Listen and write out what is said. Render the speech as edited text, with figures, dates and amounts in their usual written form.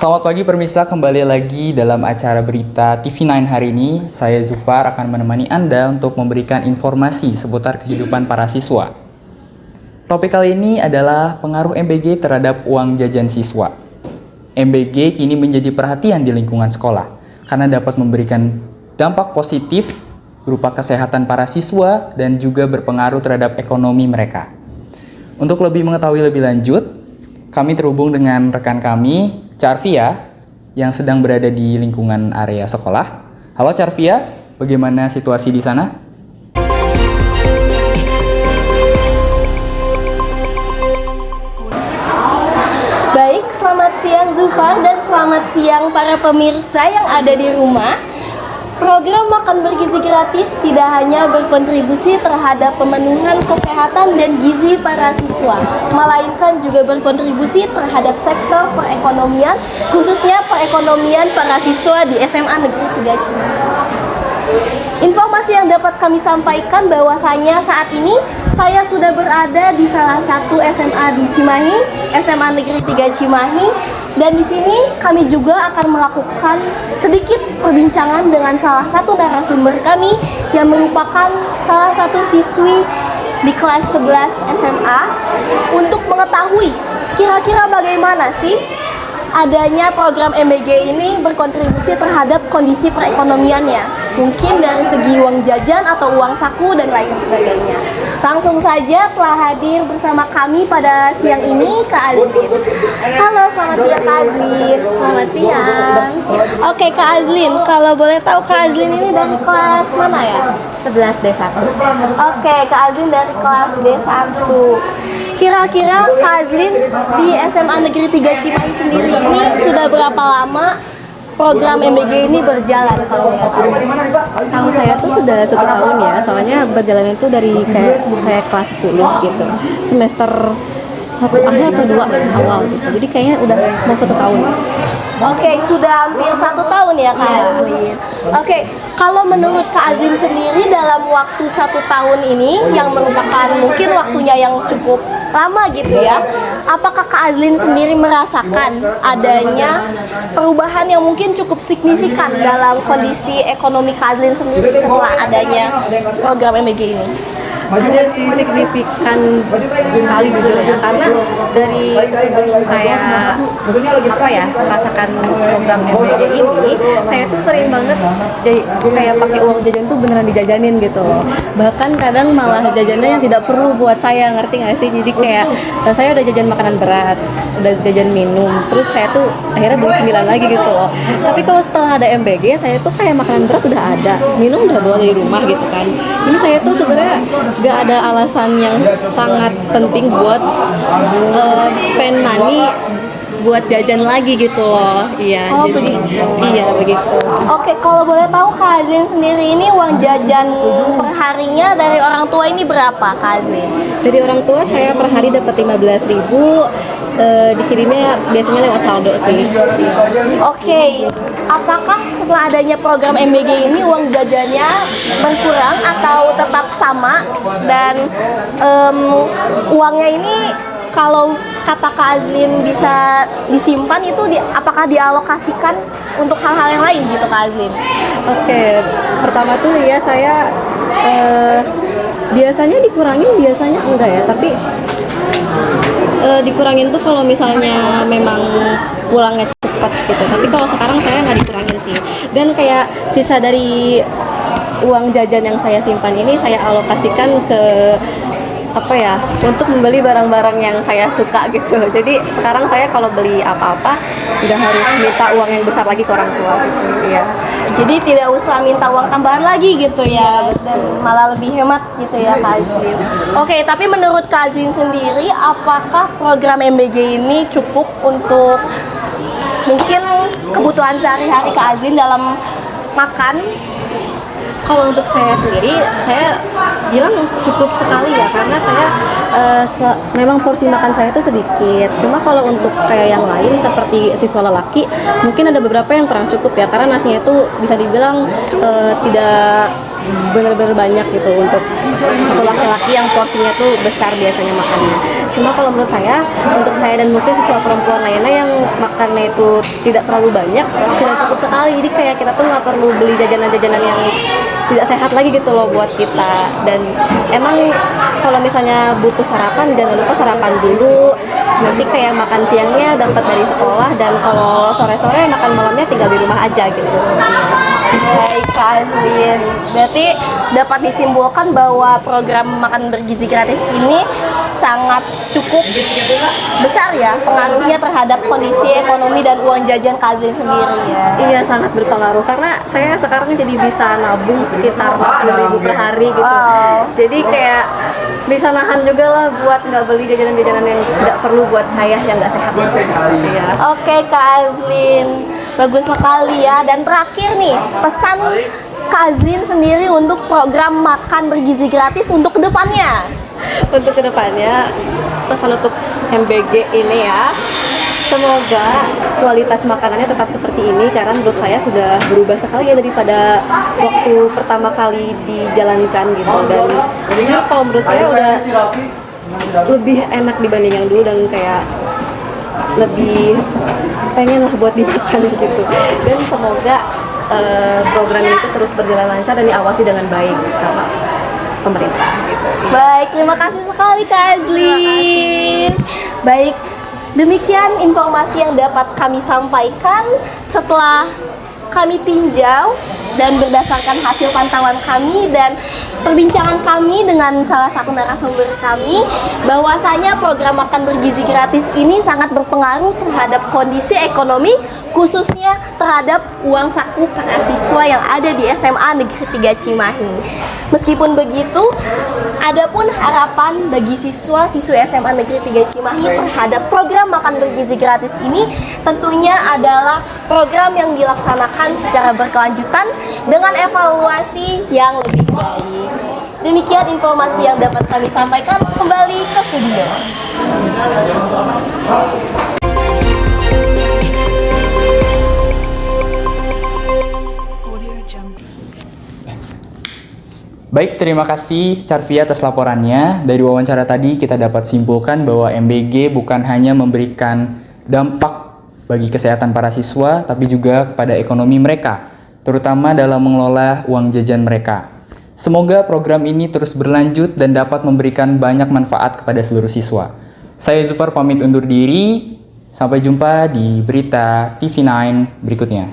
Selamat pagi pemirsa, kembali lagi dalam acara berita TV9 hari ini. Saya Zufar akan menemani Anda untuk memberikan informasi seputar kehidupan para siswa. Topik kali ini adalah pengaruh MBG terhadap uang jajan siswa. MBG kini menjadi perhatian di lingkungan sekolah karena dapat memberikan dampak positif berupa kesehatan para siswa dan juga berpengaruh terhadap ekonomi mereka. Untuk lebih mengetahui lebih lanjut, kami terhubung dengan rekan kami, Carvia, yang sedang berada di lingkungan area sekolah. Halo Carvia, bagaimana situasi di sana? Baik, selamat siang Zufar dan selamat siang para pemirsa yang ada di rumah. Program makan bergizi gratis tidak hanya berkontribusi terhadap pemenuhan kesehatan dan gizi para siswa, melainkan juga berkontribusi terhadap sektor perekonomian, khususnya perekonomian para siswa di SMA Negeri 3 Cimahi. Informasi yang dapat kami sampaikan bahwasanya saat ini saya sudah berada di salah satu SMA di Cimahi, SMA Negeri 3 Cimahi, dan di sini kami juga akan melakukan sedikit perbincangan dengan salah satu narasumber kami yang merupakan salah satu siswi di kelas 11 SMA untuk mengetahui kira-kira bagaimana sih adanya program MBG ini berkontribusi terhadap kondisi perekonomiannya. Mungkin dari segi uang jajan atau uang saku dan lain sebagainya. Langsung saja telah hadir bersama kami pada siang ini Kak Azlin. Halo, selamat siang Kak Azlin. Selamat siang. Oke Kak Azlin, kalau boleh tahu Kak Azlin ini dari kelas mana ya? 11 D1. Oke, Kak Azlin dari kelas D1. Kira-kira Kak Azlin di SMA Negeri 3 Cimahi sendiri ini sudah berapa lama program MBG ini berjalan kalau boleh tahu? Tahu saya tuh sudah 1 tahun ya, soalnya berjalan itu dari kayak saya kelas 10 gitu, semester 1 akhir atau 2 awal gitu, jadi kayaknya udah mau 1 tahun. Oke, sudah hampir 1 tahun ya Kak Azlin. Oke, kalau menurut Kak Azlin sendiri dalam waktu 1 tahun ini yang merupakan mungkin waktunya yang cukup lama gitu ya, apakah Kak Azlin sendiri merasakan adanya perubahan yang mungkin cukup signifikan dalam kondisi ekonomi Kak Azlin sendiri setelah adanya program MBG ini? Ada sih signifikan sekali jujur ya, karena dari sebelum saya merasakan program MBG ini, saya tuh sering banget kayak pakai uang jajan tuh beneran dijajanin gitu. Bahkan kadang malah jajannya yang tidak perlu buat saya, ngerti nggak sih? Jadi kayak saya udah jajan makanan berat, udah jajan minum, terus saya tuh akhirnya beli 9 lagi gitu loh. Tapi kalau setelah ada MBG, saya tuh kayak makanan berat udah ada, minum udah bawa dari rumah gitu kan. Ini saya tuh sebenarnya gak ada alasan yang sangat penting buat spend money buat jajan lagi gitu loh. Iya. Oh, jadi, begitu. Iya begitu. Oke, kalau boleh tahu Kak Azlin sendiri ini uang jajan perharinya dari orang tua ini berapa Kak Azlin? Dari orang tua saya per hari dapat 15.000, dikirimnya biasanya lewat saldo sih. Oke, apakah setelah adanya program MBG ini uang jajannya berkurang atau tetap sama? Dan uangnya ini kalau kata Kak Azlin bisa disimpan itu apakah dialokasikan untuk hal-hal yang lain gitu Kak Azlin? Oke, pertama tuh ya saya biasanya dikurangin, biasanya enggak ya, tapi dikurangin tuh kalau misalnya memang pulangnya cepat gitu. Tapi kalau sekarang saya nggak dikurangin sih. Dan kayak sisa dari uang jajan yang saya simpan ini saya alokasikan ke untuk membeli barang-barang yang saya suka gitu. Jadi sekarang saya kalau beli apa-apa udah harus minta uang yang besar lagi ke orang tua gitu. Iya. Jadi tidak usah minta uang tambahan lagi gitu ya, dan malah lebih hemat gitu ya Kak Azlin. Oke, tapi menurut Kak Azlin sendiri, apakah program MBG ini cukup untuk mungkin kebutuhan sehari-hari Kak Azlin dalam makan? Kalau untuk saya sendiri, saya bilang cukup sekali ya, karena saya memang porsi makan saya itu sedikit. Cuma kalau untuk kayak yang lain seperti siswa lelaki, mungkin ada beberapa yang kurang cukup ya, karena nasinya itu bisa dibilang tidak benar-benar banyak gitu untuk satu laki-laki yang porsinya tuh besar biasanya makannya. Cuma kalau menurut saya, untuk saya dan mungkin siswa perempuan lainnya yang makannya itu tidak terlalu banyak, sudah cukup sekali. Jadi kayak kita tuh nggak perlu beli jajanan-jajanan yang tidak sehat lagi gitu loh buat kita. Dan emang kalau misalnya butuh sarapan, jangan lupa sarapan dulu. Nanti kayak makan siangnya dapat dari sekolah, dan kalau sore-sore makan malamnya tinggal di rumah aja gitu. Baik Kak Azlin, berarti dapat disimpulkan bahwa program makan bergizi gratis ini sangat cukup besar ya pengaruhnya terhadap kondisi ekonomi dan uang jajan Kak Azlin sendiri ya. Iya, sangat berpengaruh karena saya sekarang jadi bisa nabung sekitar 10.000 per hari gitu. Wow. Jadi kayak bisa nahan juga lah buat nggak beli jajanan-jajanan yang tidak perlu buat saya yang nggak sehat. Iya. Oke Kak Azlin, bagus sekali ya. Dan terakhir nih, pesan Kak Azlin sendiri untuk program makan bergizi gratis untuk kedepannya. Untuk kedepannya, pesan untuk MBG ini ya, semoga kualitas makanannya tetap seperti ini, karena menurut saya sudah berubah sekali ya daripada waktu pertama kali dijalankan gitu. Dan jujur kalau menurut saya udah lebih enak dibanding yang dulu, dan kayak lebih pengen lah buat dimakan gitu. Dan semoga program itu terus berjalan lancar dan diawasi dengan baik sama pemerintah gitu. Baik, terima kasih sekali Kak Azlin. Baik, demikian informasi yang dapat kami sampaikan setelah kami tinjau dan berdasarkan hasil pantauan kami dan perbincangan kami dengan salah satu narasumber kami, bahwasanya program makan bergizi gratis ini sangat berpengaruh terhadap kondisi ekonomi, khususnya terhadap uang saku para siswa yang ada di SMA Negeri 3 Cimahi. Meskipun begitu, adapun harapan bagi siswa-siswi SMA Negeri 3 Cimahi terhadap program makan bergizi gratis ini tentunya adalah program yang dilaksanakan secara berkelanjutan dengan evaluasi yang lebih baik. Demikian informasi yang dapat kami sampaikan, kembali ke studio. Baik, terima kasih Carvia atas laporannya. Dari wawancara tadi kita dapat simpulkan bahwa MBG bukan hanya memberikan dampak bagi kesehatan para siswa, tapi juga kepada ekonomi mereka, terutama dalam mengelola uang jajan mereka. Semoga program ini terus berlanjut dan dapat memberikan banyak manfaat kepada seluruh siswa. Saya Zufar pamit undur diri, sampai jumpa di berita TV9 berikutnya.